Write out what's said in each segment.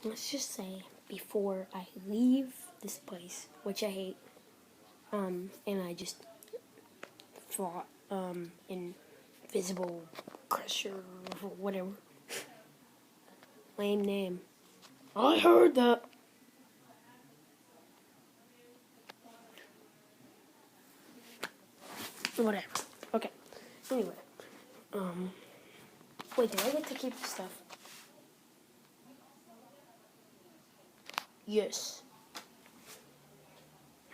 let's just say before I leave this place, which I hate, and I just fought Invisible Crusher or whatever. Lame name. I heard that. Whatever. Okay. Anyway. Wait, do I get to keep the stuff? Yes.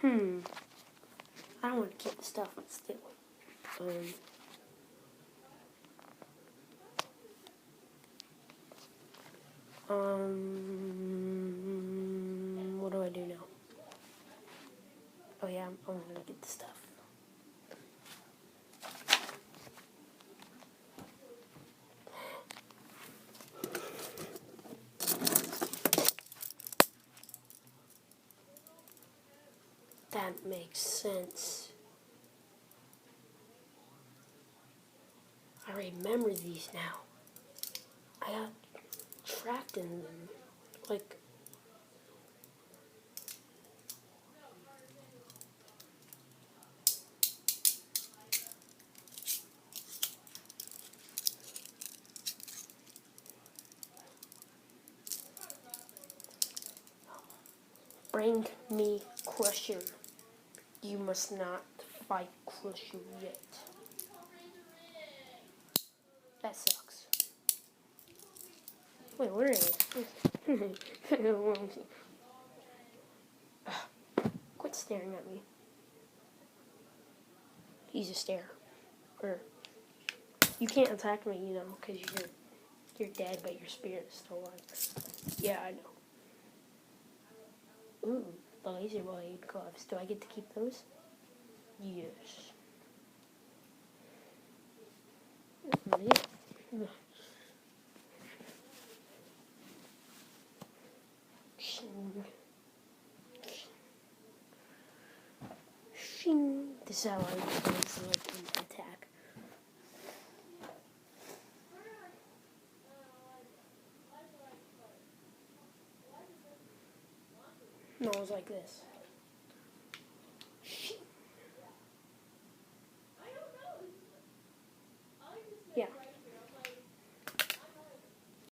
I don't want to keep the stuff, but still. What do I do now? Oh yeah, I'm gonna get the stuff. That makes sense. I remember these now. I got trapped in them. Like, bring me Crusher. You must not fight Crusher yet. That sucks. Wait, where is it? Quit staring at me. He's a stare. Or, you can't attack me, you know, because you're dead, but your spirit's still alive. Yeah, I know. Ooh, the laser blade gloves. Do I get to keep those? Yes. Shing. This is how I use an attack. No, it was like this.